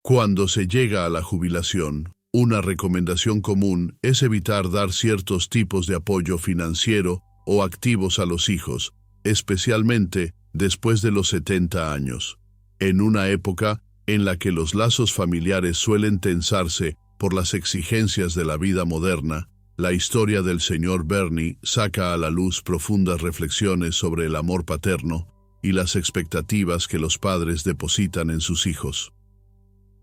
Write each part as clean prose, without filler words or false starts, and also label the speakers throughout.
Speaker 1: Cuando se llega a la jubilación, una recomendación común es evitar dar ciertos tipos de apoyo financiero o activos a los hijos, especialmente después de los 70 años. En una época en la que los lazos familiares suelen tensarse por las exigencias de la vida moderna, la historia del señor Bernie saca a la luz profundas reflexiones sobre el amor paterno y las expectativas que los padres depositan en sus hijos.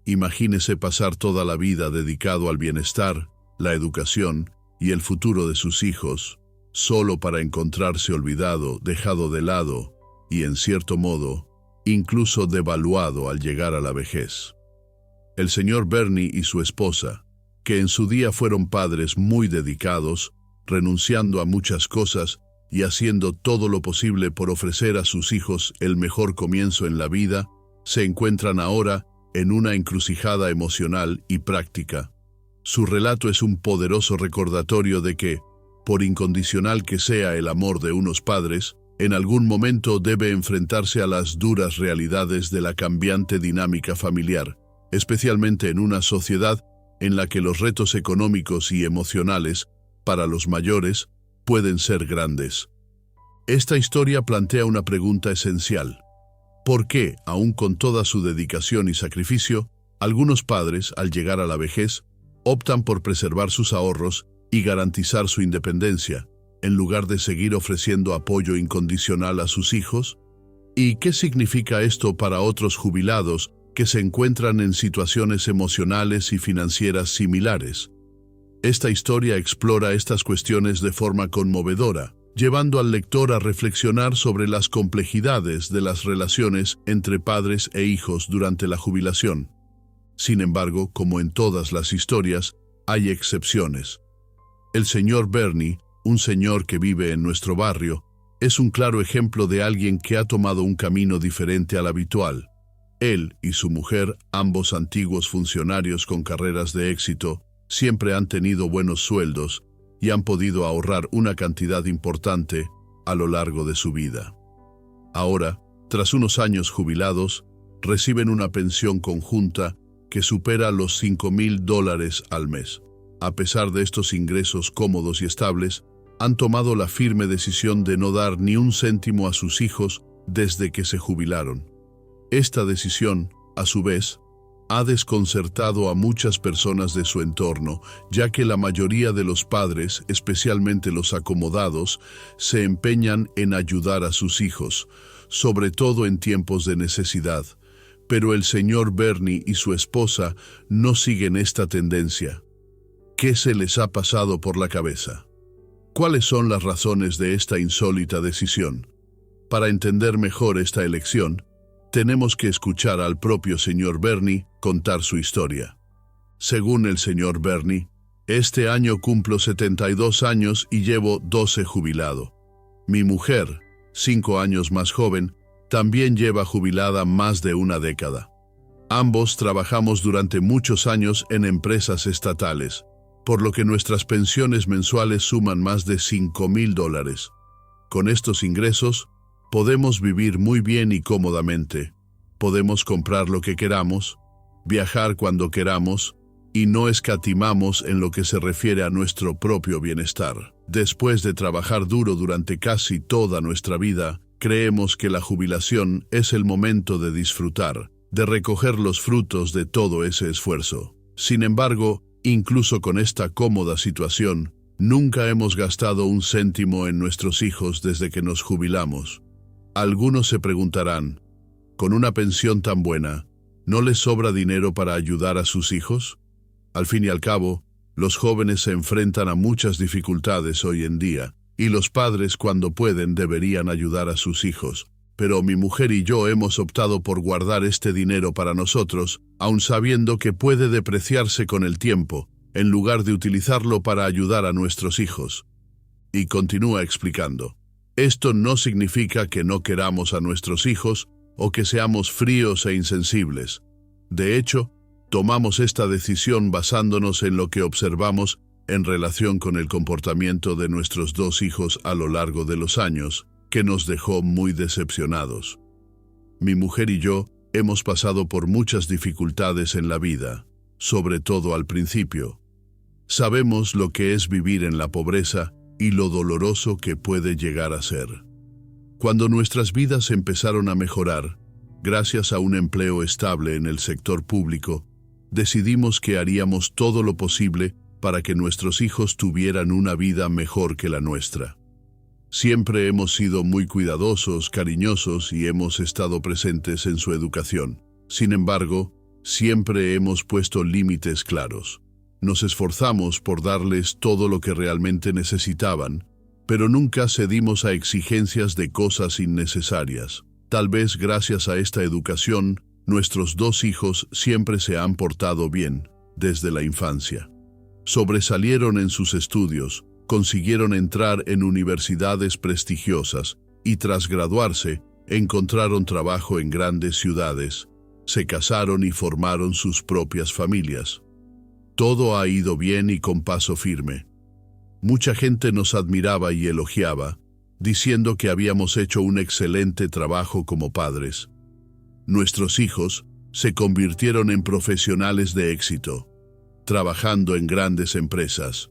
Speaker 1: Imagínese pasar toda la vida dedicado al bienestar, la educación y el futuro de sus hijos, solo para encontrarse olvidado, dejado de lado y, en cierto modo, incluso devaluado al llegar a la vejez. El señor Bernie y su esposa, que en su día fueron padres muy dedicados, renunciando a muchas cosas y haciendo todo lo posible por ofrecer a sus hijos el mejor comienzo en la vida, se encuentran ahora en una encrucijada emocional y práctica. Su relato es un poderoso recordatorio de que, por incondicional que sea el amor de unos padres, en algún momento debe enfrentarse a las duras realidades de la cambiante dinámica familiar, especialmente en una sociedad en la que los retos económicos y emocionales, para los mayores, pueden ser grandes. Esta historia plantea una pregunta esencial. ¿Por qué, aun con toda su dedicación y sacrificio, algunos padres, al llegar a la vejez, optan por preservar sus ahorros y garantizar su independencia, en lugar de seguir ofreciendo apoyo incondicional a sus hijos? ¿Y qué significa esto para otros jubilados que se encuentran en situaciones emocionales y financieras similares? Esta historia explora estas cuestiones de forma conmovedora, llevando al lector a reflexionar sobre las complejidades de las relaciones entre padres e hijos durante la jubilación. Sin embargo, como en todas las historias, hay excepciones. El señor Bernie, un señor que vive en nuestro barrio, es un claro ejemplo de alguien que ha tomado un camino diferente al habitual. Él y su mujer, ambos antiguos funcionarios con carreras de éxito, siempre han tenido buenos sueldos y han podido ahorrar una cantidad importante a lo largo de su vida. Ahora, tras unos años jubilados, reciben una pensión conjunta que supera los $5,000 al mes. A pesar de estos ingresos cómodos y estables, han tomado la firme decisión de no dar ni un céntimo a sus hijos desde que se jubilaron. Esta decisión, a su vez, ha desconcertado a muchas personas de su entorno, ya que la mayoría de los padres, especialmente los acomodados, se empeñan en ayudar a sus hijos, sobre todo en tiempos de necesidad. Pero el señor Bernie y su esposa no siguen esta tendencia. ¿Qué se les ha pasado por la cabeza? ¿Cuáles son las razones de esta insólita decisión? Para entender mejor esta elección, tenemos que escuchar al propio señor Bernie contar su historia. Según el señor Bernie, este año cumplo 72 años y llevo 12 jubilado. Mi mujer, 5 años más joven, también lleva jubilada más de una década. Ambos trabajamos durante muchos años en empresas estatales, por lo que nuestras pensiones mensuales suman más de $5,000. Con estos ingresos, podemos vivir muy bien y cómodamente. Podemos comprar lo que queramos, viajar cuando queramos y no escatimamos en lo que se refiere a nuestro propio bienestar. Después de trabajar duro durante casi toda nuestra vida, creemos que la jubilación es el momento de disfrutar, de recoger los frutos de todo ese esfuerzo. Sin embargo, incluso con esta cómoda situación, nunca hemos gastado un céntimo en nuestros hijos desde que nos jubilamos. Algunos se preguntarán, ¿con una pensión tan buena, no les sobra dinero para ayudar a sus hijos? Al fin y al cabo, los jóvenes se enfrentan a muchas dificultades hoy en día, y los padres cuando pueden deberían ayudar a sus hijos. Pero mi mujer y yo hemos optado por guardar este dinero para nosotros, aun sabiendo que puede depreciarse con el tiempo, en lugar de utilizarlo para ayudar a nuestros hijos. Y continúa explicando. Esto no significa que no queramos a nuestros hijos o que seamos fríos e insensibles. De hecho, tomamos esta decisión basándonos en lo que observamos en relación con el comportamiento de nuestros 2 hijos a lo largo de los años, que nos dejó muy decepcionados. Mi mujer y yo hemos pasado por muchas dificultades en la vida, sobre todo al principio. Sabemos lo que es vivir en la pobreza y lo doloroso que puede llegar a ser. Cuando nuestras vidas empezaron a mejorar, gracias a un empleo estable en el sector público, decidimos que haríamos todo lo posible para que nuestros hijos tuvieran una vida mejor que la nuestra. Siempre hemos sido muy cuidadosos, cariñosos y hemos estado presentes en su educación. Sin embargo, siempre hemos puesto límites claros. Nos esforzamos por darles todo lo que realmente necesitaban, pero nunca cedimos a exigencias de cosas innecesarias. Tal vez gracias a esta educación, nuestros 2 hijos siempre se han portado bien, desde la infancia. Sobresalieron en sus estudios, consiguieron entrar en universidades prestigiosas y tras graduarse, encontraron trabajo en grandes ciudades, se casaron y formaron sus propias familias. Todo ha ido bien y con paso firme. Mucha gente nos admiraba y elogiaba, diciendo que habíamos hecho un excelente trabajo como padres. Nuestros hijos se convirtieron en profesionales de éxito, trabajando en grandes empresas.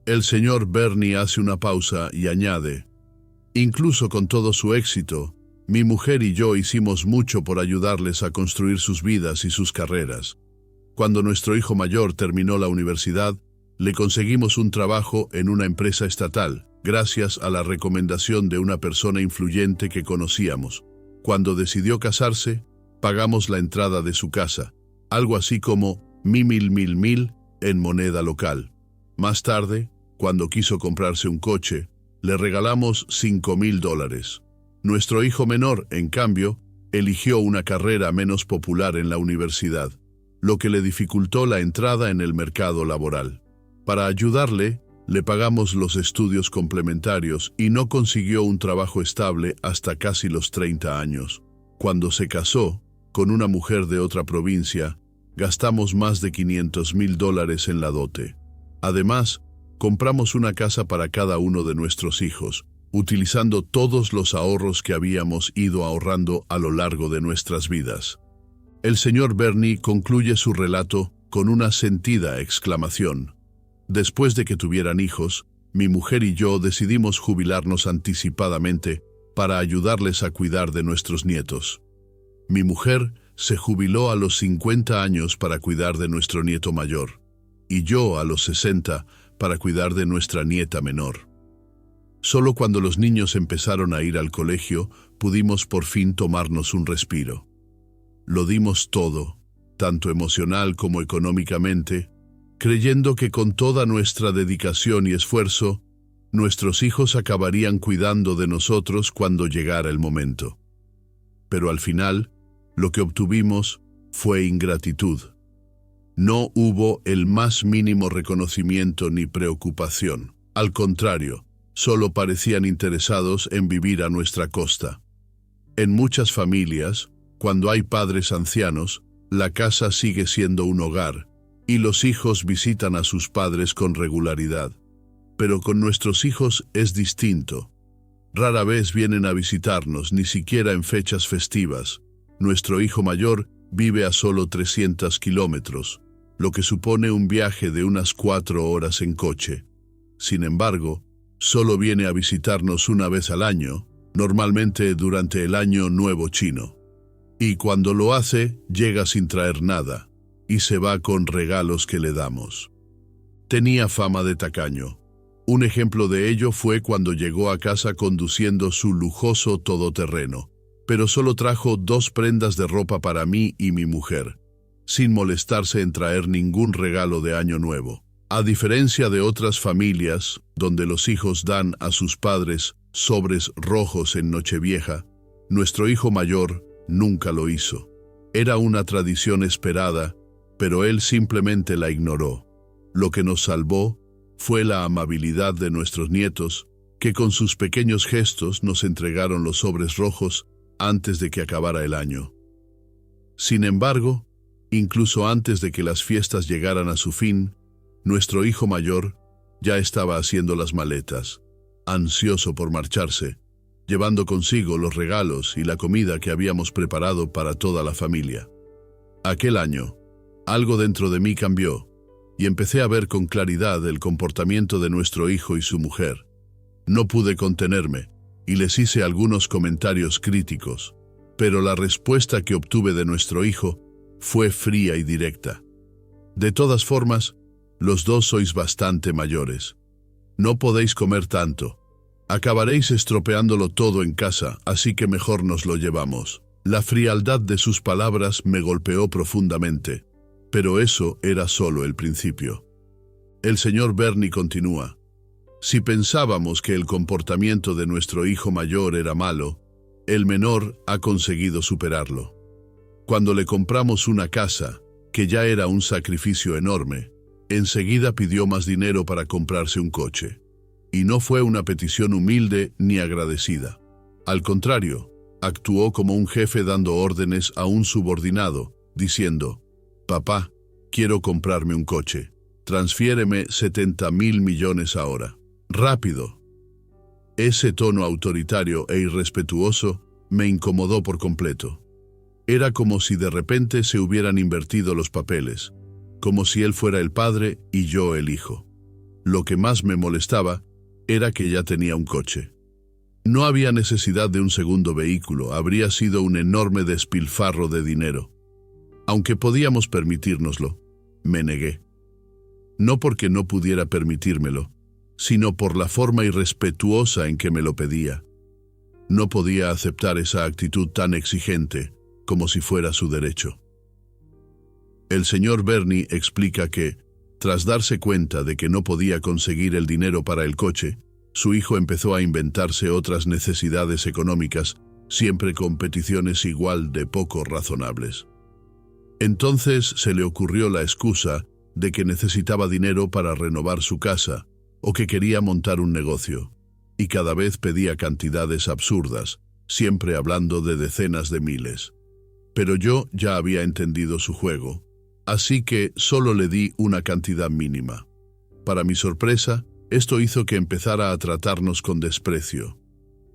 Speaker 1: El señor Bernie hace una pausa y añade: incluso con todo su éxito, mi mujer y yo hicimos mucho por ayudarles a construir sus vidas y sus carreras. Cuando nuestro hijo mayor terminó la universidad, le conseguimos un trabajo en una empresa estatal, gracias a la recomendación de una persona influyente que conocíamos. Cuando decidió casarse, pagamos la entrada de su casa, algo así como $1,000 en moneda local. Más tarde, cuando quiso comprarse un coche, le regalamos $5,000. Nuestro hijo menor, en cambio, eligió una carrera menos popular en la universidad, lo que le dificultó la entrada en el mercado laboral. Para ayudarle, le pagamos los estudios complementarios y no consiguió un trabajo estable hasta casi los 30 años. Cuando se casó, con una mujer de otra provincia, gastamos más de $500,000 en la dote. Además, compramos una casa para cada uno de nuestros hijos, utilizando todos los ahorros que habíamos ido ahorrando a lo largo de nuestras vidas. El señor Bernie concluye su relato con una sentida exclamación. Después de que tuvieran hijos, mi mujer y yo decidimos jubilarnos anticipadamente para ayudarles a cuidar de nuestros nietos. Mi mujer se jubiló a los 50 años para cuidar de nuestro nieto mayor, y yo a los 60 para cuidar de nuestra nieta menor. Solo cuando los niños empezaron a ir al colegio, pudimos por fin tomarnos un respiro. Lo dimos todo, tanto emocional como económicamente, creyendo que con toda nuestra dedicación y esfuerzo, nuestros hijos acabarían cuidando de nosotros cuando llegara el momento. Pero al final, lo que obtuvimos fue ingratitud. No hubo el más mínimo reconocimiento ni preocupación. Al contrario, solo parecían interesados en vivir a nuestra costa. En muchas familias, cuando hay padres ancianos, la casa sigue siendo un hogar, y los hijos visitan a sus padres con regularidad. Pero con nuestros hijos es distinto. Rara vez vienen a visitarnos, ni siquiera en fechas festivas. Nuestro hijo mayor vive a solo 300 kilómetros, lo que supone un viaje de unas 4 horas en coche. Sin embargo, solo viene a visitarnos una vez al año, normalmente durante el Año Nuevo Chino. Y cuando lo hace, llega sin traer nada, y se va con regalos que le damos. Tenía fama de tacaño. Un ejemplo de ello fue cuando llegó a casa conduciendo su lujoso todoterreno, pero solo trajo 2 prendas de ropa para mí y mi mujer, sin molestarse en traer ningún regalo de Año Nuevo. A diferencia de otras familias, donde los hijos dan a sus padres sobres rojos en Nochevieja, nuestro hijo mayor nunca lo hizo. Era una tradición esperada, pero él simplemente la ignoró. Lo que nos salvó fue la amabilidad de nuestros nietos, que con sus pequeños gestos nos entregaron los sobres rojos antes de que acabara el año. Sin embargo, incluso antes de que las fiestas llegaran a su fin, nuestro hijo mayor ya estaba haciendo las maletas, ansioso por marcharse, llevando consigo los regalos y la comida que habíamos preparado para toda la familia. Aquel año, algo dentro de mí cambió, y empecé a ver con claridad el comportamiento de nuestro hijo y su mujer. No pude contenerme, y les hice algunos comentarios críticos, pero la respuesta que obtuve de nuestro hijo fue fría y directa. De todas formas, los dos sois bastante mayores. No podéis comer tanto. Acabaréis estropeándolo todo en casa, así que mejor nos lo llevamos. La frialdad de sus palabras me golpeó profundamente, pero eso era solo el principio. El señor Bernie continúa. Si pensábamos que el comportamiento de nuestro hijo mayor era malo, el menor ha conseguido superarlo. Cuando le compramos una casa, que ya era un sacrificio enorme, enseguida pidió más dinero para comprarse un coche. Y no fue una petición humilde ni agradecida. Al contrario, actuó como un jefe dando órdenes a un subordinado, diciendo: «Papá, quiero comprarme un coche. Transfiéreme 70.000 millones ahora. ¡Rápido!». Ese tono autoritario e irrespetuoso me incomodó por completo. Era como si de repente se hubieran invertido los papeles, como si él fuera el padre y yo el hijo. Lo que más me molestaba era que ya tenía un coche. No había necesidad de un segundo vehículo, habría sido un enorme despilfarro de dinero. Aunque podíamos permitírnoslo, me negué. No porque no pudiera permitírmelo, sino por la forma irrespetuosa en que me lo pedía. No podía aceptar esa actitud tan exigente, como si fuera su derecho. El señor Bernie explica que, tras darse cuenta de que no podía conseguir el dinero para el coche, su hijo empezó a inventarse otras necesidades económicas, siempre con peticiones igual de poco razonables. Entonces se le ocurrió la excusa de que necesitaba dinero para renovar su casa o que quería montar un negocio, y cada vez pedía cantidades absurdas, siempre hablando de decenas de miles. Pero yo ya había entendido su juego, así que solo le di una cantidad mínima. Para mi sorpresa, esto hizo que empezara a tratarnos con desprecio.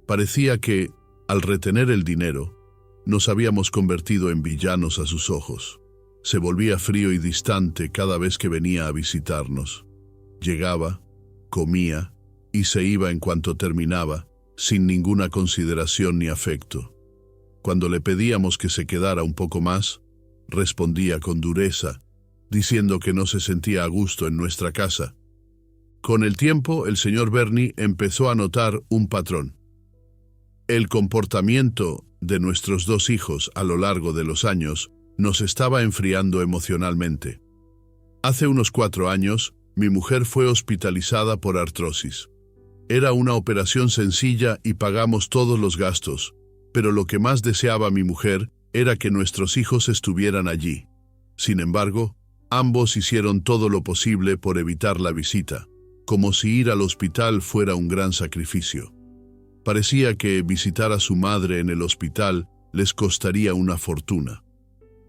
Speaker 1: Parecía que, al retener el dinero, nos habíamos convertido en villanos a sus ojos. Se volvía frío y distante cada vez que venía a visitarnos. Llegaba, comía y se iba en cuanto terminaba, sin ninguna consideración ni afecto. Cuando le pedíamos que se quedara un poco más, respondía con dureza, diciendo que no se sentía a gusto en nuestra casa. Con el tiempo, el señor Bernie empezó a notar un patrón. El comportamiento de nuestros dos hijos a lo largo de los años nos estaba enfriando emocionalmente. Hace unos 4 años, mi mujer fue hospitalizada por artrosis. Era una operación sencilla y pagamos todos los gastos, pero lo que más deseaba mi mujer era que nuestros hijos estuvieran allí. Sin embargo, ambos hicieron todo lo posible por evitar la visita, como si ir al hospital fuera un gran sacrificio. Parecía que visitar a su madre en el hospital les costaría una fortuna.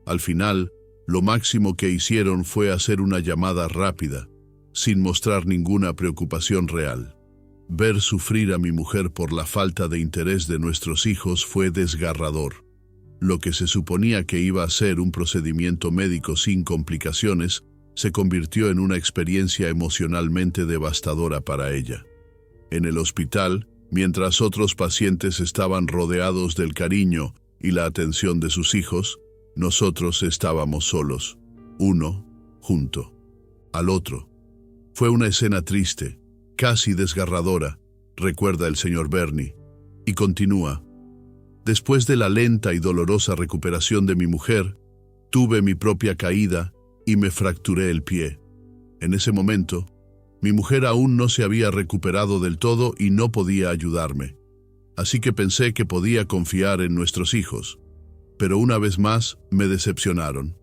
Speaker 1: Al final, lo máximo que hicieron fue hacer una llamada rápida, sin mostrar ninguna preocupación real. Ver sufrir a mi mujer por la falta de interés de nuestros hijos fue desgarrador. Lo que se suponía que iba a ser un procedimiento médico sin complicaciones, se convirtió en una experiencia emocionalmente devastadora para ella. En el hospital, mientras otros pacientes estaban rodeados del cariño y la atención de sus hijos, nosotros estábamos solos, uno junto al otro. Fue una escena triste, casi desgarradora, recuerda el señor Bernie, y continúa. Después de la lenta y dolorosa recuperación de mi mujer, tuve mi propia caída y me fracturé el pie. En ese momento, mi mujer aún no se había recuperado del todo y no podía ayudarme. Así que pensé que podía confiar en nuestros hijos. Pero una vez más me decepcionaron.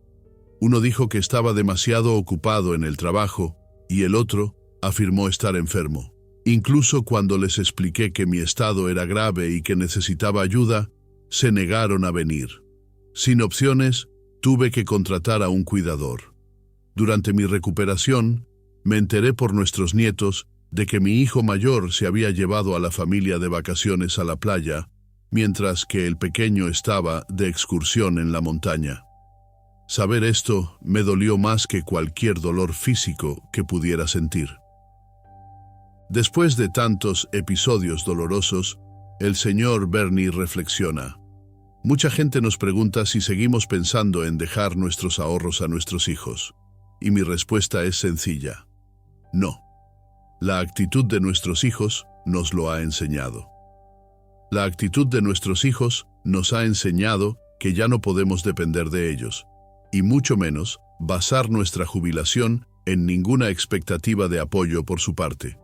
Speaker 1: Uno dijo que estaba demasiado ocupado en el trabajo y el otro afirmó estar enfermo. Incluso cuando les expliqué que mi estado era grave y que necesitaba ayuda, se negaron a venir. Sin opciones, tuve que contratar a un cuidador. Durante mi recuperación, me enteré por nuestros nietos de que mi hijo mayor se había llevado a la familia de vacaciones a la playa, mientras que el pequeño estaba de excursión en la montaña. Saber esto me dolió más que cualquier dolor físico que pudiera sentir. Después de tantos episodios dolorosos, el señor Bernie reflexiona. Mucha gente nos pregunta si seguimos pensando en dejar nuestros ahorros a nuestros hijos. Y mi respuesta es sencilla. No. La actitud de nuestros hijos nos lo ha enseñado. La actitud de nuestros hijos nos ha enseñado que ya no podemos depender de ellos, y mucho menos basar nuestra jubilación en ninguna expectativa de apoyo por su parte.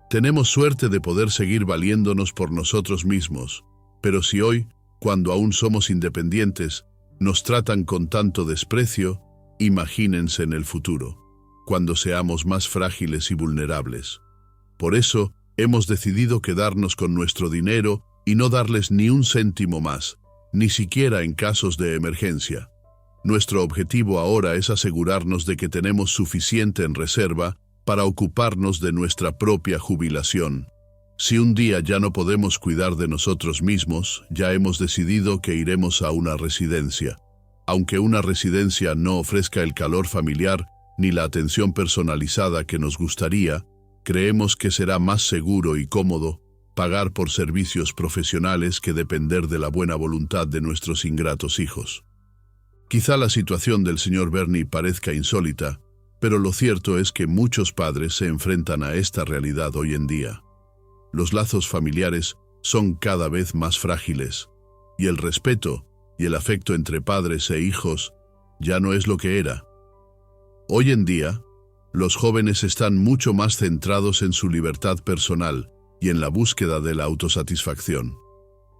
Speaker 1: Tenemos suerte de poder seguir valiéndonos por nosotros mismos, pero si hoy, cuando aún somos independientes, nos tratan con tanto desprecio, imagínense en el futuro, cuando seamos más frágiles y vulnerables. Por eso, hemos decidido quedarnos con nuestro dinero y no darles ni un céntimo más, ni siquiera en casos de emergencia. Nuestro objetivo ahora es asegurarnos de que tenemos suficiente en reserva para ocuparnos de nuestra propia jubilación. Si un día ya no podemos cuidar de nosotros mismos, ya hemos decidido que iremos a una residencia. Aunque una residencia no ofrezca el calor familiar ni la atención personalizada que nos gustaría, creemos que será más seguro y cómodo pagar por servicios profesionales que depender de la buena voluntad de nuestros ingratos hijos. Quizá la situación del señor Bernie parezca insólita, pero lo cierto es que muchos padres se enfrentan a esta realidad hoy en día. Los lazos familiares son cada vez más frágiles, y el respeto y el afecto entre padres e hijos ya no es lo que era. Hoy en día, los jóvenes están mucho más centrados en su libertad personal y en la búsqueda de la autosatisfacción.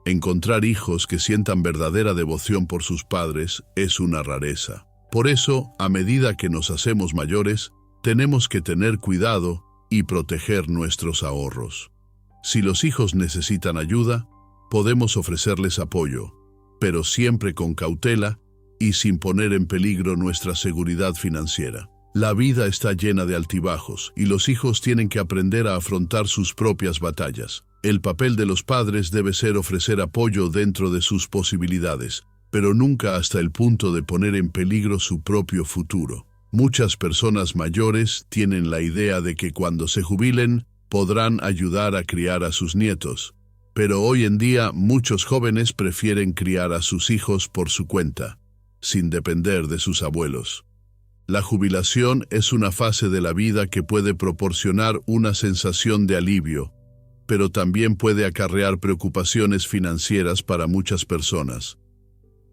Speaker 1: Encontrar hijos que sientan verdadera devoción por sus padres es una rareza. Por eso, a medida que nos hacemos mayores, tenemos que tener cuidado y proteger nuestros ahorros. Si los hijos necesitan ayuda, podemos ofrecerles apoyo, pero siempre con cautela y sin poner en peligro nuestra seguridad financiera. La vida está llena de altibajos y los hijos tienen que aprender a afrontar sus propias batallas. El papel de los padres debe ser ofrecer apoyo dentro de sus posibilidades, pero nunca hasta el punto de poner en peligro su propio futuro. Muchas personas mayores tienen la idea de que cuando se jubilen podrán ayudar a criar a sus nietos, pero hoy en día muchos jóvenes prefieren criar a sus hijos por su cuenta, sin depender de sus abuelos. La jubilación es una fase de la vida que puede proporcionar una sensación de alivio, pero también puede acarrear preocupaciones financieras para muchas personas.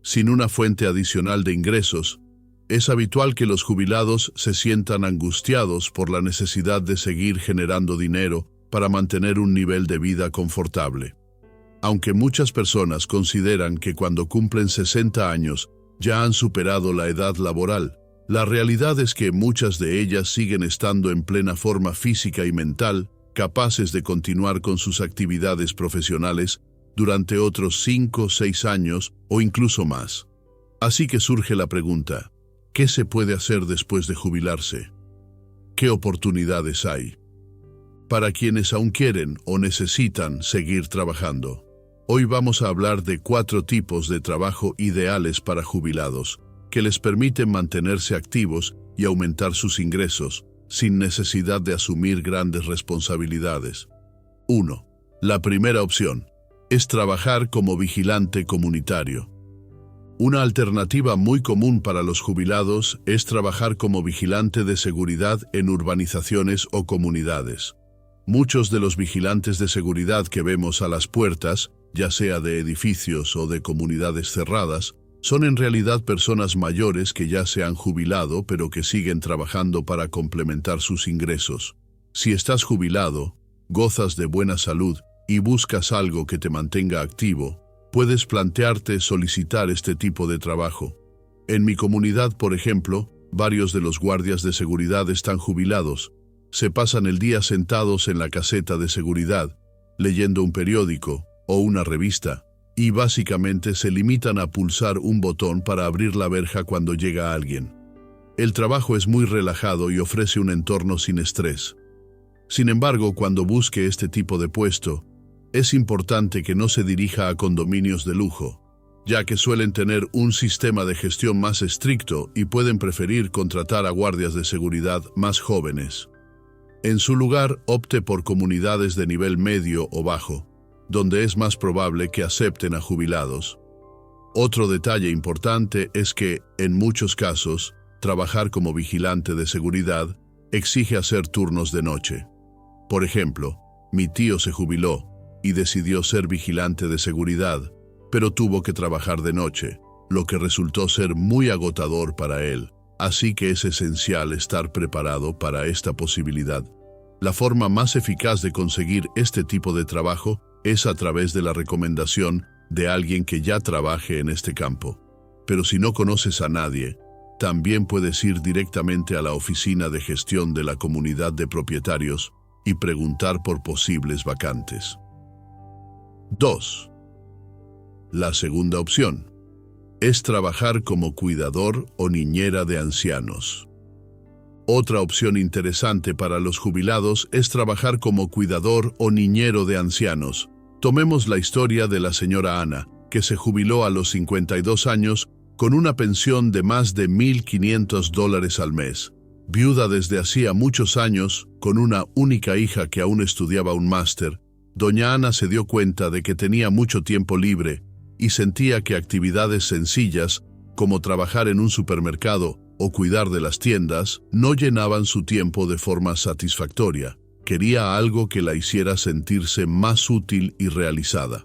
Speaker 1: Sin una fuente adicional de ingresos, es habitual que los jubilados se sientan angustiados por la necesidad de seguir generando dinero para mantener un nivel de vida confortable. Aunque muchas personas consideran que cuando cumplen 60 años ya han superado la edad laboral, la realidad es que muchas de ellas siguen estando en plena forma física y mental, capaces de continuar con sus actividades profesionales durante otros 5 o 6 años o incluso más. Así que surge la pregunta, ¿qué se puede hacer después de jubilarse? ¿Qué oportunidades hay? Para quienes aún quieren o necesitan seguir trabajando. Hoy vamos a hablar de 4 tipos de trabajo ideales para jubilados, que les permiten mantenerse activos y aumentar sus ingresos, sin necesidad de asumir grandes responsabilidades. 1. La primera opción es trabajar como vigilante comunitario. Una alternativa muy común para los jubilados es trabajar como vigilante de seguridad en urbanizaciones o comunidades. Muchos de los vigilantes de seguridad que vemos a las puertas, ya sea de edificios o de comunidades cerradas, son en realidad personas mayores que ya se han jubilado pero que siguen trabajando para complementar sus ingresos. Si estás jubilado, gozas de buena salud y buscas algo que te mantenga activo, puedes plantearte solicitar este tipo de trabajo. En mi comunidad, por ejemplo, varios de los guardias de seguridad están jubilados. Se pasan el día sentados en la caseta de seguridad, leyendo un periódico o una revista, y básicamente se limitan a pulsar un botón para abrir la verja cuando llega alguien. El trabajo es muy relajado y ofrece un entorno sin estrés. Sin embargo, cuando busque este tipo de puesto, es importante que no se dirija a condominios de lujo, ya que suelen tener un sistema de gestión más estricto y pueden preferir contratar a guardias de seguridad más jóvenes. En su lugar, opte por comunidades de nivel medio o bajo, donde es más probable que acepten a jubilados. Otro detalle importante es que, en muchos casos, trabajar como vigilante de seguridad exige hacer turnos de noche. Por ejemplo, mi tío se jubiló y decidió ser vigilante de seguridad, pero tuvo que trabajar de noche, lo que resultó ser muy agotador para él. Así que es esencial estar preparado para esta posibilidad. La forma más eficaz de conseguir este tipo de trabajo es a través de la recomendación de alguien que ya trabaje en este campo. Pero si no conoces a nadie, también puedes ir directamente a la oficina de gestión de la comunidad de propietarios y preguntar por posibles vacantes. 2. La segunda opción es trabajar como cuidador o niñera de ancianos. Otra opción interesante para los jubilados es trabajar como cuidador o niñero de ancianos. Tomemos la historia de la señora Ana, que se jubiló a los 52 años con una pensión de más de $1,500 al mes. Viuda desde hacía muchos años, con una única hija que aún estudiaba un máster, doña Ana se dio cuenta de que tenía mucho tiempo libre y sentía que actividades sencillas, como trabajar en un supermercado o cuidar de las tiendas, no llenaban su tiempo de forma satisfactoria. Quería algo que la hiciera sentirse más útil y realizada.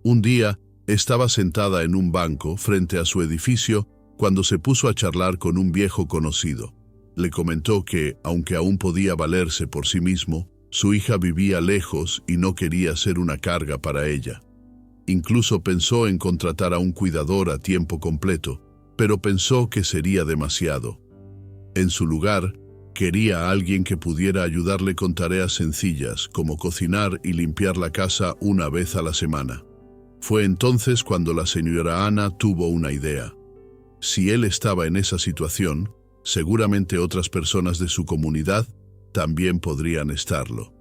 Speaker 1: Un día, estaba sentada en un banco frente a su edificio cuando se puso a charlar con un viejo conocido. Le comentó que, aunque aún podía valerse por sí mismo, su hija vivía lejos y no quería ser una carga para ella. Incluso pensó en contratar a un cuidador a tiempo completo, pero pensó que sería demasiado. En su lugar, quería a alguien que pudiera ayudarle con tareas sencillas, como cocinar y limpiar la casa una vez a la semana. Fue entonces cuando la señora Ana tuvo una idea. Si él estaba en esa situación, seguramente otras personas de su comunidad también podrían estarlo.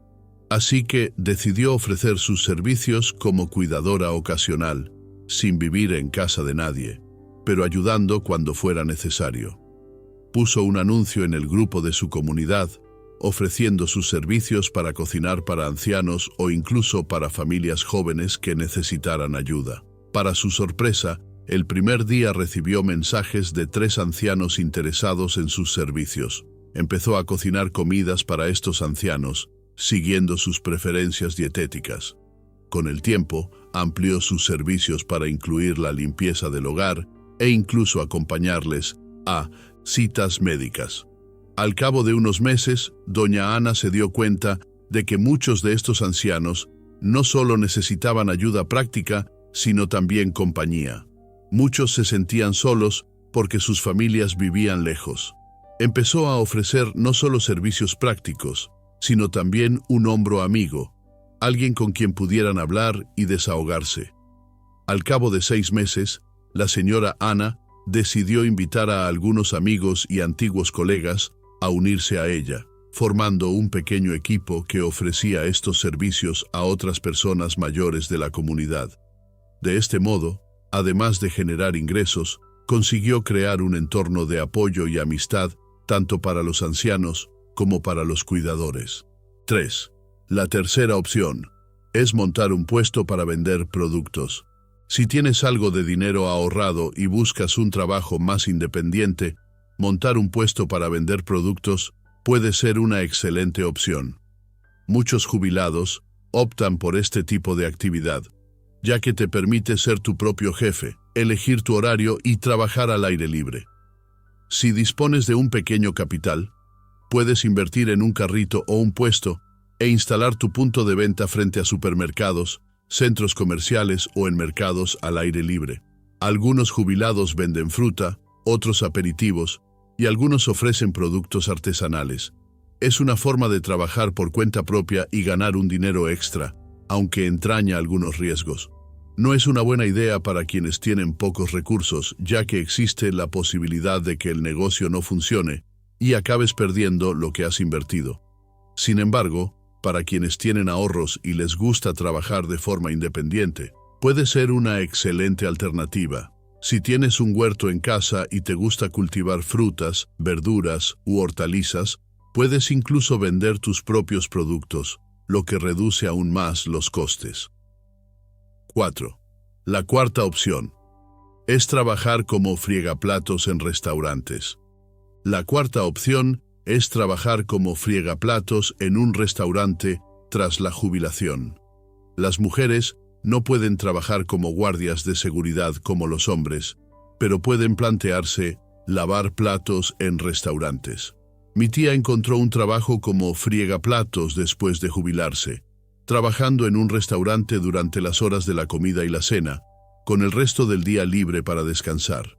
Speaker 1: Así que decidió ofrecer sus servicios como cuidadora ocasional, sin vivir en casa de nadie, pero ayudando cuando fuera necesario. Puso un anuncio en el grupo de su comunidad, ofreciendo sus servicios para cocinar para ancianos o incluso para familias jóvenes que necesitaran ayuda. Para su sorpresa, el primer día recibió mensajes de 3 ancianos interesados en sus servicios. Empezó a cocinar comidas para estos ancianos, siguiendo sus preferencias dietéticas. Con el tiempo, amplió sus servicios para incluir la limpieza del hogar e incluso acompañarles a citas médicas. Al cabo de unos meses, doña Ana se dio cuenta de que muchos de estos ancianos no solo necesitaban ayuda práctica, sino también compañía. Muchos se sentían solos porque sus familias vivían lejos. Empezó a ofrecer no solo servicios prácticos, sino también un hombro amigo, alguien con quien pudieran hablar y desahogarse. Al cabo de 6 meses, la señora Ana decidió invitar a algunos amigos y antiguos colegas a unirse a ella, formando un pequeño equipo que ofrecía estos servicios a otras personas mayores de la comunidad. De este modo, además de generar ingresos, consiguió crear un entorno de apoyo y amistad tanto para los ancianos como para los cuidadores. 3. La tercera opción es montar un puesto para vender productos. Si tienes algo de dinero ahorrado y buscas un trabajo más independiente, montar un puesto para vender productos puede ser una excelente opción. Muchos jubilados optan por este tipo de actividad, ya que te permite ser tu propio jefe, elegir tu horario y trabajar al aire libre. Si dispones de un pequeño capital, puedes invertir en un carrito o un puesto e instalar tu punto de venta frente a supermercados, centros comerciales o en mercados al aire libre. Algunos jubilados venden fruta, otros aperitivos y algunos ofrecen productos artesanales. Es una forma de trabajar por cuenta propia y ganar un dinero extra, aunque entraña algunos riesgos. No es una buena idea para quienes tienen pocos recursos, ya que existe la posibilidad de que el negocio no funcione y acabes perdiendo lo que has invertido. Sin embargo, para quienes tienen ahorros y les gusta trabajar de forma independiente, puede ser una excelente alternativa. Si tienes un huerto en casa y te gusta cultivar frutas, verduras u hortalizas, puedes incluso vender tus propios productos, lo que reduce aún más los costes. 4. La cuarta opción es trabajar como friegaplatos en restaurantes. La cuarta opción es trabajar como friegaplatos en un restaurante tras la jubilación. Las mujeres no pueden trabajar como guardias de seguridad como los hombres, pero pueden plantearse lavar platos en restaurantes. Mi tía encontró un trabajo como friegaplatos después de jubilarse, trabajando en un restaurante durante las horas de la comida y la cena, con el resto del día libre para descansar.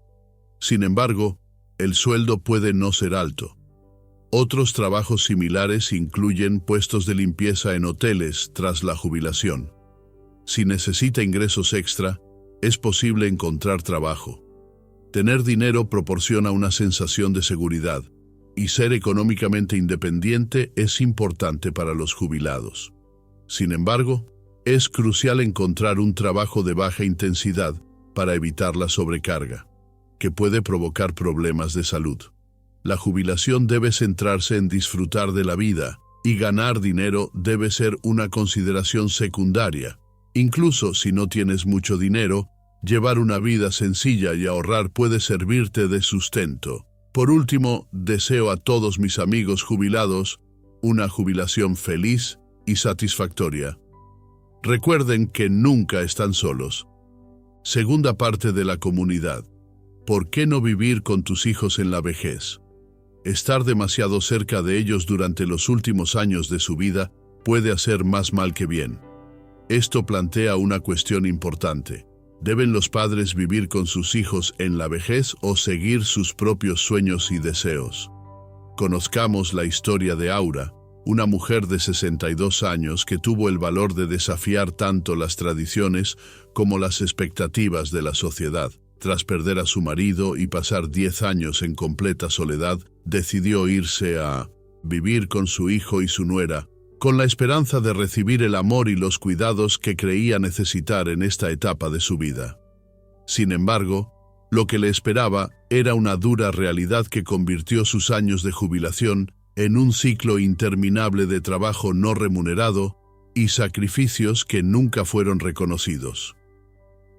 Speaker 1: Sin embargo, el sueldo puede no ser alto. Otros trabajos similares incluyen puestos de limpieza en hoteles tras la jubilación. Si necesita ingresos extra, es posible encontrar trabajo. Tener dinero proporciona una sensación de seguridad, y ser económicamente independiente es importante para los jubilados. Sin embargo, es crucial encontrar un trabajo de baja intensidad para evitar la sobrecarga, que puede provocar problemas de salud. La jubilación debe centrarse en disfrutar de la vida, y ganar dinero debe ser una consideración secundaria. Incluso si no tienes mucho dinero, llevar una vida sencilla y ahorrar puede servirte de sustento. Por último, deseo a todos mis amigos jubilados una jubilación feliz y satisfactoria. Recuerden que nunca están solos. Segunda parte de la comunidad. ¿Por qué no vivir con tus hijos en la vejez? Estar demasiado cerca de ellos durante los últimos años de su vida puede hacer más mal que bien. Esto plantea una cuestión importante. ¿Deben los padres vivir con sus hijos en la vejez o seguir sus propios sueños y deseos? Conozcamos la historia de Aura, una mujer de 62 años que tuvo el valor de desafiar tanto las tradiciones como las expectativas de la sociedad. Tras perder a su marido y pasar 10 años en completa soledad, decidió irse a vivir con su hijo y su nuera, con la esperanza de recibir el amor y los cuidados que creía necesitar en esta etapa de su vida. Sin embargo, lo que le esperaba era una dura realidad que convirtió sus años de jubilación en un ciclo interminable de trabajo no remunerado y sacrificios que nunca fueron reconocidos.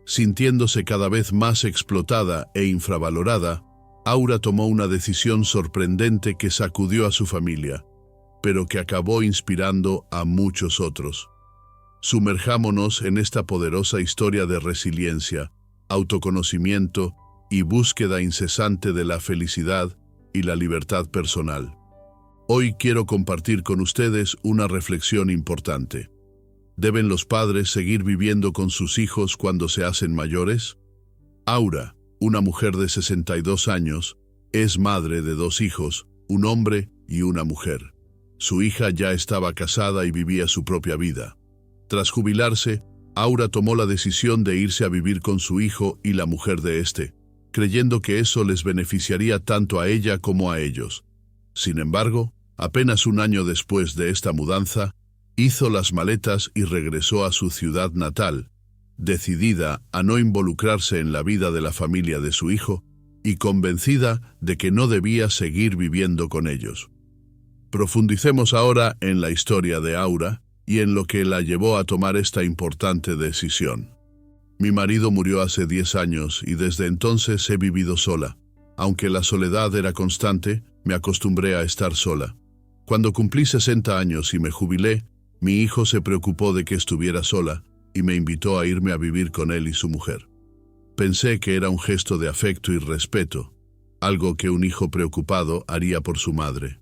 Speaker 1: Sintiéndose cada vez más explotada e infravalorada, Aura tomó una decisión sorprendente que sacudió a su familia, pero que acabó inspirando a muchos otros. Sumerjámonos en esta poderosa historia de resiliencia, autoconocimiento y búsqueda incesante de la felicidad y la libertad personal. Hoy quiero compartir con ustedes una reflexión importante. ¿Deben los padres seguir viviendo con sus hijos cuando se hacen mayores? Aura, una mujer de 62 años, es madre de 2 hijos, un hombre y una mujer. Su hija ya estaba casada y vivía su propia vida. Tras jubilarse, Aura tomó la decisión de irse a vivir con su hijo y la mujer de éste, creyendo que eso les beneficiaría tanto a ella como a ellos. Sin embargo, apenas un año después de esta mudanza, hizo las maletas y regresó a su ciudad natal, decidida a no involucrarse en la vida de la familia de su hijo y convencida de que no debía seguir viviendo con ellos. Profundicemos ahora en la historia de Aura y en lo que la llevó a tomar esta importante decisión. Mi marido murió hace 10 años y desde entonces he vivido sola. Aunque la soledad era constante, me acostumbré a estar sola. Cuando cumplí 60 años y me jubilé, mi hijo se preocupó de que estuviera sola y me invitó a irme a vivir con él y su mujer. Pensé que era un gesto de afecto y respeto, algo que un hijo preocupado haría por su madre.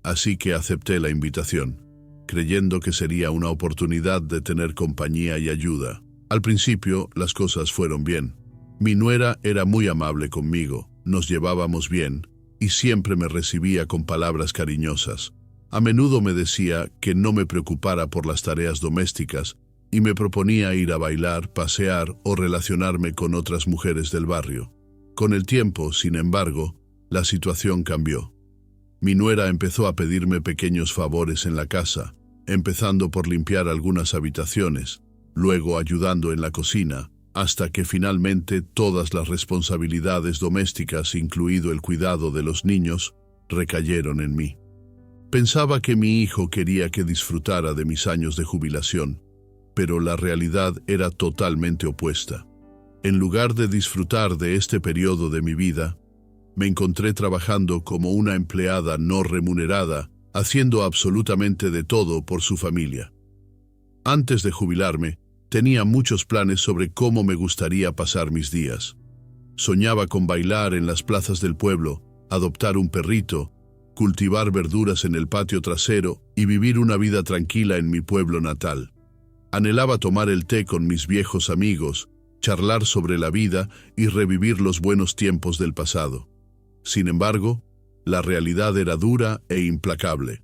Speaker 1: Así que acepté la invitación, creyendo que sería una oportunidad de tener compañía y ayuda. Al principio, las cosas fueron bien. Mi nuera era muy amable conmigo, nos llevábamos bien, y siempre me recibía con palabras cariñosas. A menudo me decía que no me preocupara por las tareas domésticas y me proponía ir a bailar, pasear o relacionarme con otras mujeres del barrio. Con el tiempo, sin embargo, la situación cambió. Mi nuera empezó a pedirme pequeños favores en la casa, empezando por limpiar algunas habitaciones, luego ayudando en la cocina, hasta que finalmente todas las responsabilidades domésticas, incluido el cuidado de los niños, recayeron en mí. Pensaba que mi hijo quería que disfrutara de mis años de jubilación, pero la realidad era totalmente opuesta. En lugar de disfrutar de este periodo de mi vida, me encontré trabajando como una empleada no remunerada, haciendo absolutamente de todo por su familia. Antes de jubilarme, tenía muchos planes sobre cómo me gustaría pasar mis días. Soñaba con bailar en las plazas del pueblo, adoptar un perrito, cultivar verduras en el patio trasero y vivir una vida tranquila en mi pueblo natal. Anhelaba tomar el té con mis viejos amigos, charlar sobre la vida y revivir los buenos tiempos del pasado. Sin embargo, la realidad era dura e implacable.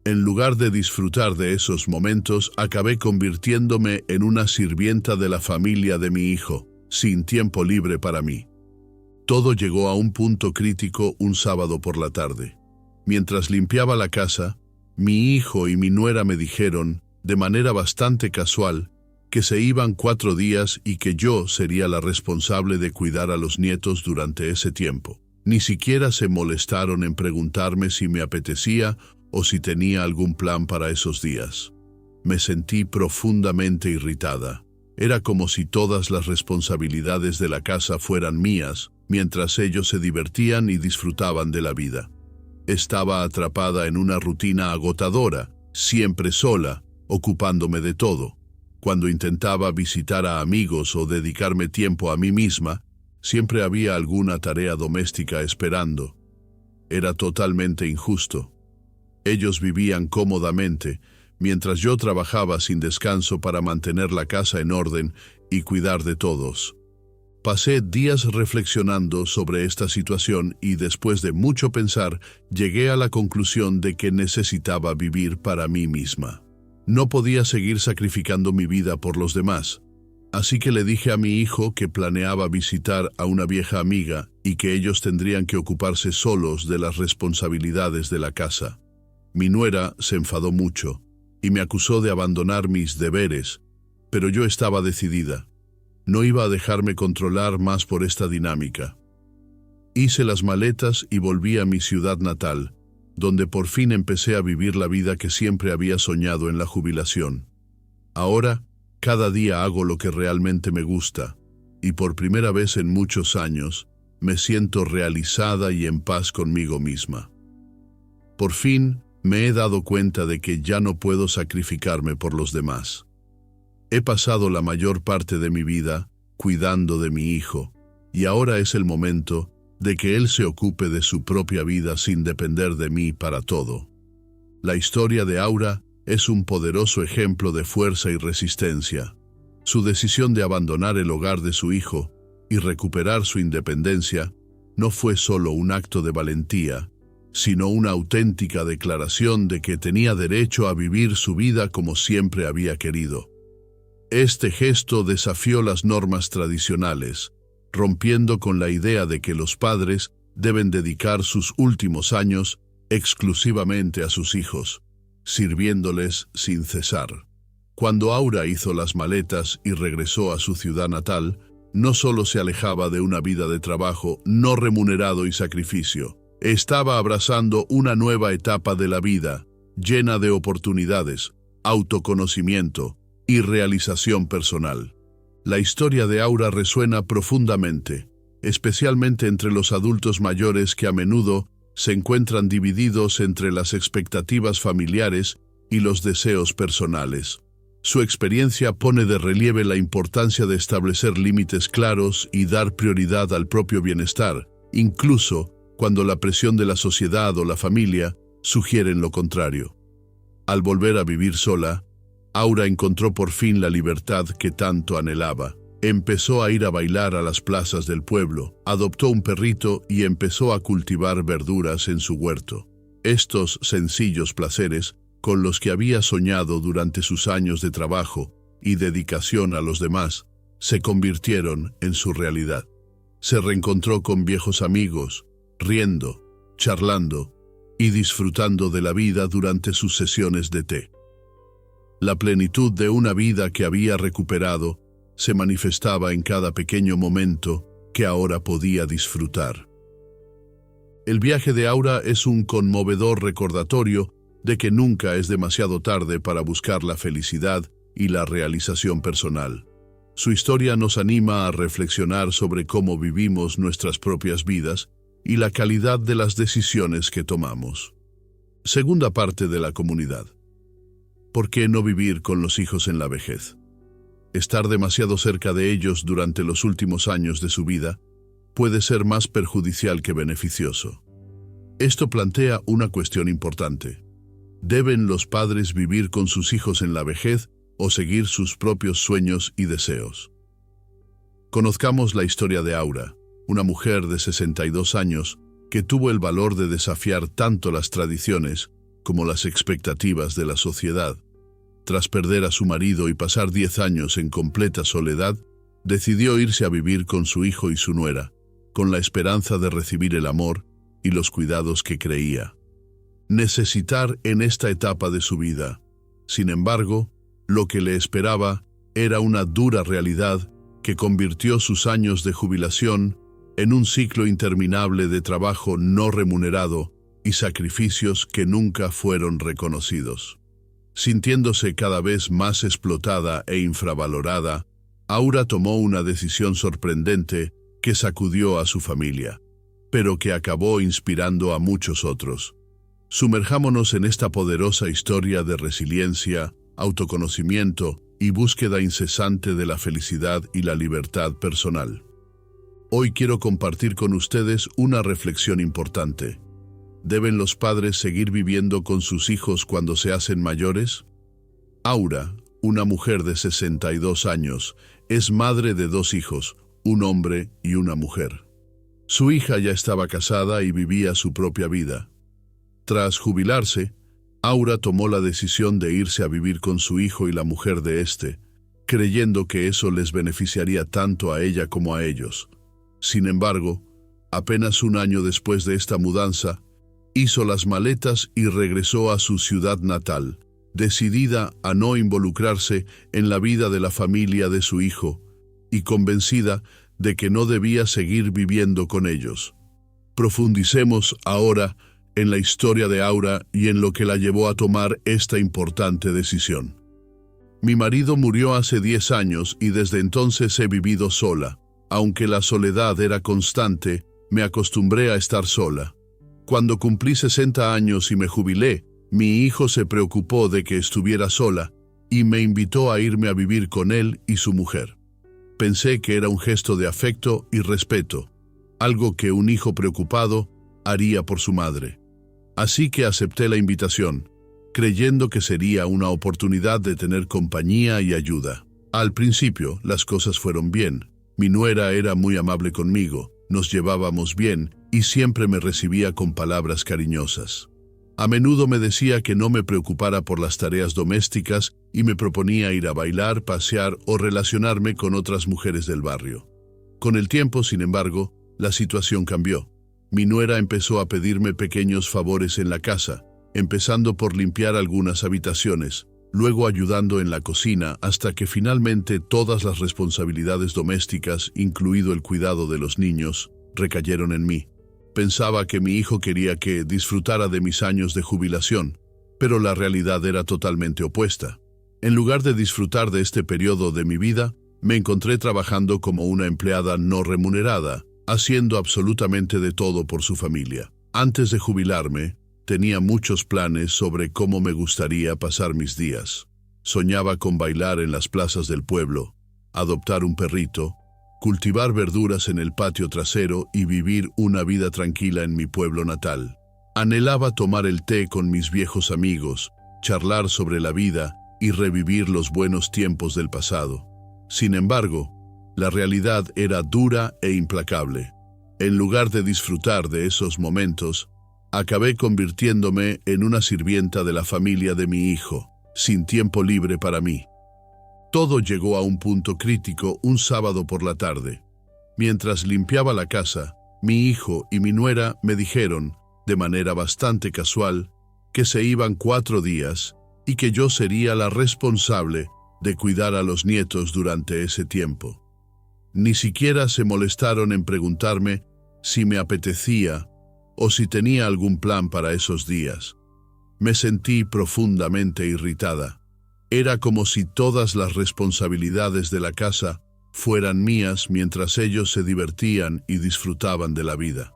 Speaker 1: En lugar de disfrutar de esos momentos, acabé convirtiéndome en una sirvienta de la familia de mi hijo, sin tiempo libre para mí. Todo llegó a un punto crítico un sábado por la tarde. Mientras limpiaba la casa, mi hijo y mi nuera me dijeron, de manera bastante casual, que se iban 4 días y que yo sería la responsable de cuidar a los nietos durante ese tiempo. Ni siquiera se molestaron en preguntarme si me apetecía o si tenía algún plan para esos días. Me sentí profundamente irritada. Era como si todas las responsabilidades de la casa fueran mías, mientras ellos se divertían y disfrutaban de la vida. Estaba atrapada en una rutina agotadora, siempre sola, ocupándome de todo. Cuando intentaba visitar a amigos o dedicarme tiempo a mí misma, siempre había alguna tarea doméstica esperando. Era totalmente injusto. Ellos vivían cómodamente, mientras yo trabajaba sin descanso para mantener la casa en orden y cuidar de todos. Pasé días reflexionando sobre esta situación y después de mucho pensar, llegué a la conclusión de que necesitaba vivir para mí misma. No podía seguir sacrificando mi vida por los demás. Así que le dije a mi hijo que planeaba visitar a una vieja amiga y que ellos tendrían que ocuparse solos de las responsabilidades de la casa. Mi nuera se enfadó mucho y me acusó de abandonar mis deberes, pero yo estaba decidida. No iba a dejarme controlar más por esta dinámica. Hice las maletas y volví a mi ciudad natal, donde por fin empecé a vivir la vida que siempre había soñado en la jubilación. Ahora, cada día hago lo que realmente me gusta, y por primera vez en muchos años, me siento realizada y en paz conmigo misma. Por fin, me he dado cuenta de que ya no puedo sacrificarme por los demás. He pasado la mayor parte de mi vida cuidando de mi hijo, y ahora es el momento de que él se ocupe de su propia vida sin depender de mí para todo. La historia de Aura es un poderoso ejemplo de fuerza y resistencia. Su decisión de abandonar el hogar de su hijo y recuperar su independencia no fue solo un acto de valentía, sino una auténtica declaración de que tenía derecho a vivir su vida como siempre había querido. Este gesto desafió las normas tradicionales, rompiendo con la idea de que los padres deben dedicar sus últimos años exclusivamente a sus hijos, sirviéndoles sin cesar. Cuando Aura hizo las maletas y regresó a su ciudad natal, no solo se alejaba de una vida de trabajo no remunerado y sacrificio, estaba abrazando una nueva etapa de la vida, llena de oportunidades, autoconocimiento y realización personal. La historia de Aura resuena profundamente, especialmente entre los adultos mayores que a menudo se encuentran divididos entre las expectativas familiares y los deseos personales. Su experiencia pone de relieve la importancia de establecer límites claros y dar prioridad al propio bienestar, incluso cuando la presión de la sociedad o la familia sugieren lo contrario. Al volver a vivir sola, Aura encontró por fin la libertad que tanto anhelaba. Empezó a ir a bailar a las plazas del pueblo, adoptó un perrito y empezó a cultivar verduras en su huerto. Estos sencillos placeres, con los que había soñado durante sus años de trabajo y dedicación a los demás, se convirtieron en su realidad. Se reencontró con viejos amigos, riendo, charlando y disfrutando de la vida durante sus sesiones de té. La plenitud de una vida que había recuperado se manifestaba en cada pequeño momento que ahora podía disfrutar. El viaje de Aura es un conmovedor recordatorio de que nunca es demasiado tarde para buscar la felicidad y la realización personal. Su historia nos anima a reflexionar sobre cómo vivimos nuestras propias vidas y la calidad de las decisiones que tomamos. Segunda parte de la comunidad. ¿Por qué no vivir con los hijos en la vejez? Estar demasiado cerca de ellos durante los últimos años de su vida puede ser más perjudicial que beneficioso. Esto plantea una cuestión importante. ¿Deben los padres vivir con sus hijos en la vejez o seguir sus propios sueños y deseos? Conozcamos la historia de Aura, una mujer de 62 años que tuvo el valor de desafiar tanto las tradiciones como las expectativas de la sociedad. Tras perder a su marido y pasar 10 años en completa soledad, decidió irse a vivir con su hijo y su nuera, con la esperanza de recibir el amor y los cuidados que creía necesitar en esta etapa de su vida. Sin embargo, lo que le esperaba era una dura realidad que convirtió sus años de jubilación en un ciclo interminable de trabajo no remunerado y sacrificios que nunca fueron reconocidos. Sintiéndose cada vez más explotada e infravalorada, Aura tomó una decisión sorprendente que sacudió a su familia, pero que acabó inspirando a muchos otros. Sumerjámonos en esta poderosa historia de resiliencia, autoconocimiento y búsqueda incesante de la felicidad y la libertad personal. Hoy quiero compartir con ustedes una reflexión importante. ¿Deben los padres seguir viviendo con sus hijos cuando se hacen mayores? Aura, una mujer de 62 años, es madre de 2 hijos, un hombre y una mujer. Su hija ya estaba casada y vivía su propia vida. Tras jubilarse, Aura tomó la decisión de irse a vivir con su hijo y la mujer de éste, creyendo que eso les beneficiaría tanto a ella como a ellos. Sin embargo, apenas un año después de esta mudanza, hizo las maletas y regresó a su ciudad natal, decidida a no involucrarse en la vida de la familia de su hijo y convencida de que no debía seguir viviendo con ellos. Profundicemos ahora en la historia de Aura y en lo que la llevó a tomar esta importante decisión. Mi marido murió hace 10 años y desde entonces he vivido sola. Aunque la soledad era constante, me acostumbré a estar sola. Cuando cumplí 60 años y me jubilé, mi hijo se preocupó de que estuviera sola y me invitó a irme a vivir con él y su mujer. Pensé que era un gesto de afecto y respeto, algo que un hijo preocupado haría por su madre. Así que acepté la invitación, creyendo que sería una oportunidad de tener compañía y ayuda. Al principio, las cosas fueron bien. Mi nuera era muy amable conmigo, nos llevábamos bien y siempre me recibía con palabras cariñosas. A menudo me decía que no me preocupara por las tareas domésticas y me proponía ir a bailar, pasear o relacionarme con otras mujeres del barrio. Con el tiempo, sin embargo, la situación cambió. Mi nuera empezó a pedirme pequeños favores en la casa, empezando por limpiar algunas habitaciones, luego ayudando en la cocina, hasta que finalmente todas las responsabilidades domésticas, incluido el cuidado de los niños, recayeron en mí. Pensaba que mi hijo quería que disfrutara de mis años de jubilación, pero la realidad era totalmente opuesta. En lugar de disfrutar de este periodo de mi vida, me encontré trabajando como una empleada no remunerada, haciendo absolutamente de todo por su familia. Antes de jubilarme, tenía muchos planes sobre cómo me gustaría pasar mis días. Soñaba con bailar en las plazas del pueblo, adoptar un perrito, cultivar verduras en el patio trasero y vivir una vida tranquila en mi pueblo natal. Anhelaba tomar el té con mis viejos amigos, charlar sobre la vida y revivir los buenos tiempos del pasado. Sin embargo, la realidad era dura e implacable. En lugar de disfrutar de esos momentos, acabé convirtiéndome en una sirvienta de la familia de mi hijo, sin tiempo libre para mí. Todo llegó a un punto crítico un sábado por la tarde. Mientras limpiaba la casa, mi hijo y mi nuera me dijeron, de manera bastante casual, que se iban 4 días y que yo sería la responsable de cuidar a los nietos durante ese tiempo. Ni siquiera se molestaron en preguntarme si me apetecía o si tenía algún plan para esos días. Me sentí profundamente irritada. Era como si todas las responsabilidades de la casa fueran mías mientras ellos se divertían y disfrutaban de la vida.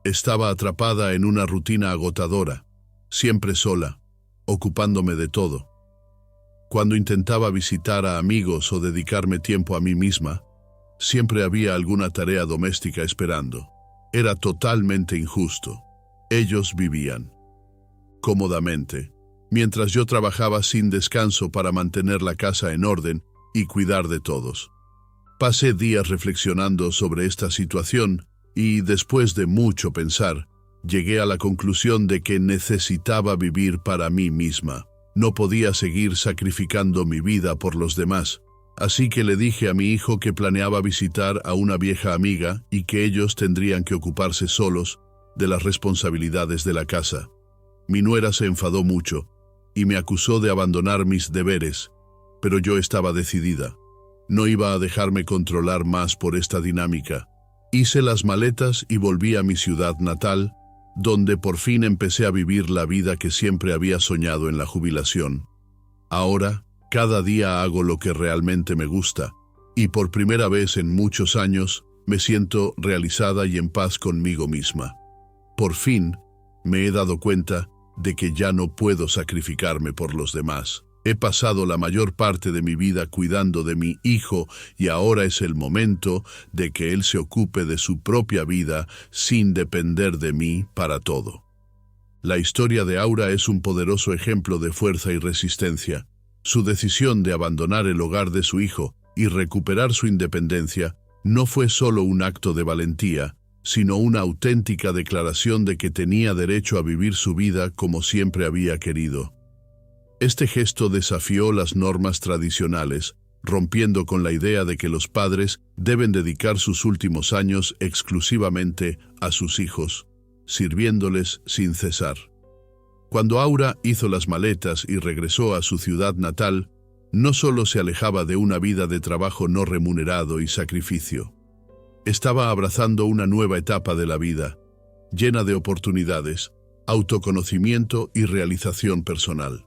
Speaker 1: Estaba atrapada en una rutina agotadora, siempre sola, ocupándome de todo. Cuando intentaba visitar a amigos o dedicarme tiempo a mí misma, siempre había alguna tarea doméstica esperando. Era totalmente injusto. Ellos vivían cómodamente, mientras yo trabajaba sin descanso para mantener la casa en orden y cuidar de todos. Pasé días reflexionando sobre esta situación y, después de mucho pensar, llegué a la conclusión de que necesitaba vivir para mí misma. No podía seguir sacrificando mi vida por los demás, así que le dije a mi hijo que planeaba visitar a una vieja amiga y que ellos tendrían que ocuparse solos de las responsabilidades de la casa. Mi nuera se enfadó mucho y me acusó de abandonar mis deberes, pero yo estaba decidida. No iba a dejarme controlar más por esta dinámica. Hice las maletas y volví a mi ciudad natal, donde por fin empecé a vivir la vida que siempre había soñado en la jubilación. Ahora, cada día hago lo que realmente me gusta, y por primera vez en muchos años me siento realizada y en paz conmigo misma. Por fin, me he dado cuenta de que ya no puedo sacrificarme por los demás. He pasado la mayor parte de mi vida cuidando de mi hijo y ahora es el momento de que él se ocupe de su propia vida sin depender de mí para todo. La historia de Aura es un poderoso ejemplo de fuerza y resistencia. Su decisión de abandonar el hogar de su hijo y recuperar su independencia no fue solo un acto de valentía, sino una auténtica declaración de que tenía derecho a vivir su vida como siempre había querido. Este gesto desafió las normas tradicionales, rompiendo con la idea de que los padres deben dedicar sus últimos años exclusivamente a sus hijos, sirviéndoles sin cesar. Cuando Aura hizo las maletas y regresó a su ciudad natal, no solo se alejaba de una vida de trabajo no remunerado y sacrificio. Estaba abrazando una nueva etapa de la vida, llena de oportunidades, autoconocimiento y realización personal.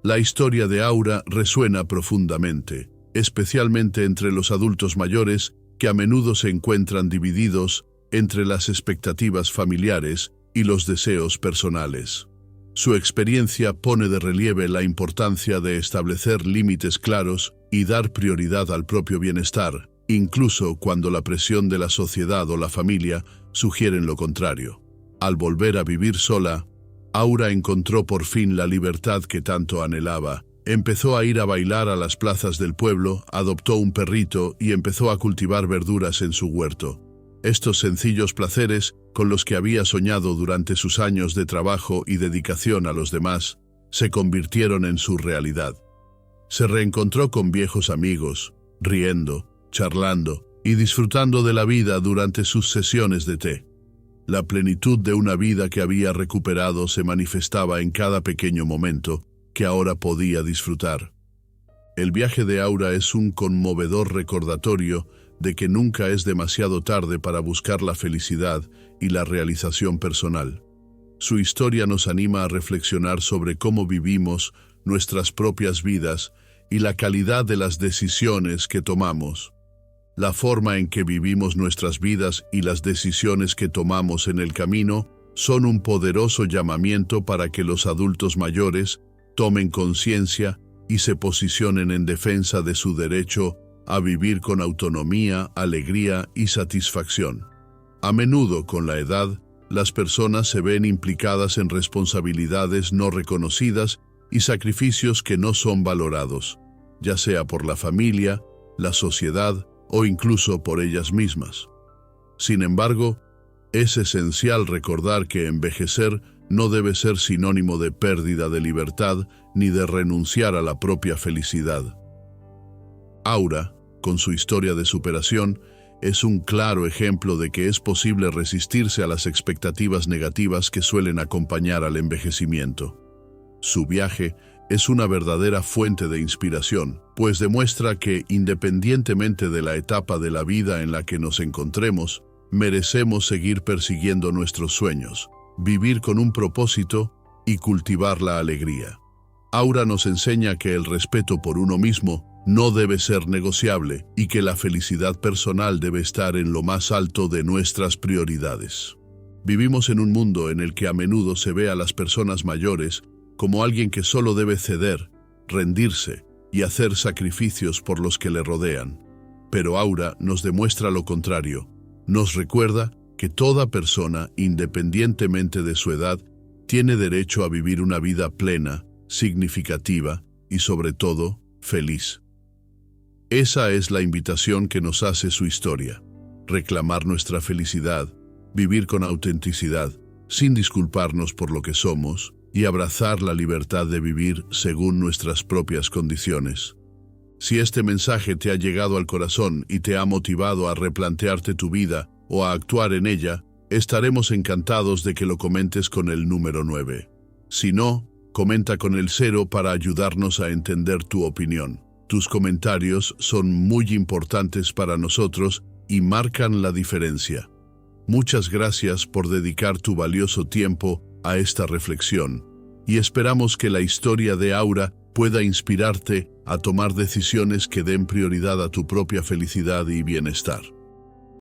Speaker 1: La historia de Aura resuena profundamente, especialmente entre los adultos mayores que a menudo se encuentran divididos entre las expectativas familiares y los deseos personales. Su experiencia pone de relieve la importancia de establecer límites claros y dar prioridad al propio bienestar, incluso cuando la presión de la sociedad o la familia sugieren lo contrario. Al volver a vivir sola, Aura encontró por fin la libertad que tanto anhelaba. Empezó a ir a bailar a las plazas del pueblo, adoptó un perrito y empezó a cultivar verduras en su huerto. Estos sencillos placeres, con los que había soñado durante sus años de trabajo y dedicación a los demás, se convirtieron en su realidad. Se reencontró con viejos amigos, riendo, charlando y disfrutando de la vida durante sus sesiones de té. La plenitud de una vida que había recuperado se manifestaba en cada pequeño momento que ahora podía disfrutar. El viaje de Aura es un conmovedor recordatorio de que nunca es demasiado tarde para buscar la felicidad y la realización personal. Su historia nos anima a reflexionar sobre cómo vivimos nuestras propias vidas y la calidad de las decisiones que tomamos. La forma en que vivimos nuestras vidas y las decisiones que tomamos en el camino son un poderoso llamamiento para que los adultos mayores tomen conciencia y se posicionen en defensa de su derecho a vivir con autonomía, alegría y satisfacción. A menudo, con la edad, las personas se ven implicadas en responsabilidades no reconocidas y sacrificios que no son valorados, ya sea por la familia, la sociedad o incluso por ellas mismas. Sin embargo, es esencial recordar que envejecer no debe ser sinónimo de pérdida de libertad ni de renunciar a la propia felicidad. Aura, con su historia de superación, es un claro ejemplo de que es posible resistirse a las expectativas negativas que suelen acompañar al envejecimiento. Su viaje es una verdadera fuente de inspiración, pues demuestra que, independientemente de la etapa de la vida en la que nos encontremos, merecemos seguir persiguiendo nuestros sueños, vivir con un propósito y cultivar la alegría. Aura nos enseña que el respeto por uno mismo no debe ser negociable y que la felicidad personal debe estar en lo más alto de nuestras prioridades. Vivimos en un mundo en el que a menudo se ve a las personas mayores como alguien que solo debe ceder, rendirse y hacer sacrificios por los que le rodean. Pero Aura nos demuestra lo contrario. Nos recuerda que toda persona, independientemente de su edad, tiene derecho a vivir una vida plena, significativa y, sobre todo, feliz. Esa es la invitación que nos hace su historia: reclamar nuestra felicidad, vivir con autenticidad, sin disculparnos por lo que somos, y abrazar la libertad de vivir según nuestras propias condiciones. Si este mensaje te ha llegado al corazón y te ha motivado a replantearte tu vida o a actuar en ella, estaremos encantados de que lo comentes con el número 9. Si no, comenta con el 0 para ayudarnos a entender tu opinión. Tus comentarios son muy importantes para nosotros y marcan la diferencia. Muchas gracias por dedicar tu valioso tiempo a esta reflexión, y esperamos que la historia de Aura pueda inspirarte a tomar decisiones que den prioridad a tu propia felicidad y bienestar.